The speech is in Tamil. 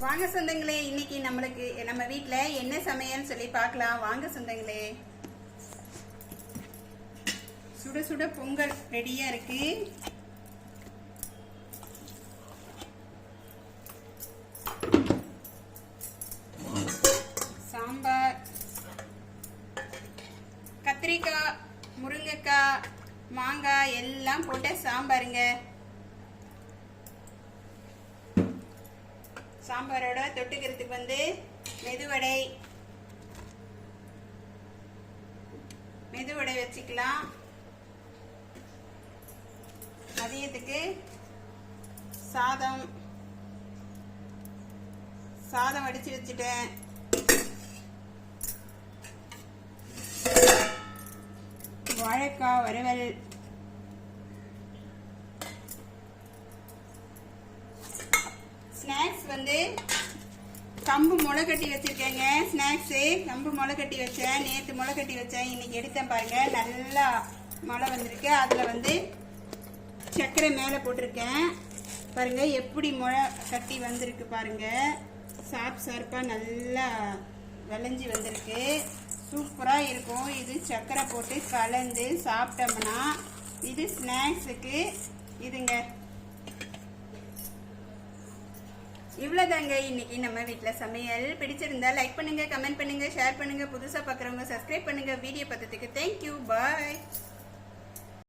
வாங்க சொந்தங்களே, இன்னைக்கு நம்ம வீட்ல என்ன சமையல் சொல்லி பார்க்கலாம். வாங்க சொந்தங்களே. சுட சுட பொங்கல் ரெடியா இருக்கு. சாம்பார், கத்திரிக்காய், முருங்கைக்காய், மாங்காய் எல்லாம் போட்ட சாம்பாருங்க. சாம்பாரோட தொட்டுக்கிறதுக்கு மெதுவடை வச்சுக்கலாம். மதியத்துக்கு சாதம் வடிச்சு வச்சுட்டேன். வாழைக்காய் வறுவல், ஸ்நாக்ஸ் கம்பு முளை கட்டி வச்சிருக்கேங்க. ஸ்நாக்ஸு கம்பு முளை கட்டி வச்சேன். நேற்று முளை கட்டி வச்சேன், இன்னைக்கு எடுத்தேன் பாருங்க. நல்லா முளை வந்திருக்கு. அதில் சர்க்கரை மேலே போட்டிருக்கேன் பாருங்க. எப்படி முளை கட்டி வந்திருக்கு பாருங்க. சார்ப்பாக நல்லா விளைஞ்சி வந்திருக்கு. சூப்பராக இருக்கும். இது சர்க்கரை போட்டு கலந்து சாப்பிட்டோம்னா இது ஸ்நாக்ஸுக்கு இதுங்க. இவ்வளோதாங்க இன்னைக்கு நம்ம வீட்டில் சமையல். பிடிச்சிருந்தா லைக் பண்ணுங்க, கமெண்ட் பண்ணுங்க, ஷேர் பண்ணுங்க. புதுசாக பார்க்குறவங்க சப்ஸ்கிரைப் பண்ணுங்க. வீடியோ பார்த்ததுக்கு தேங்க்யூ, பாய்.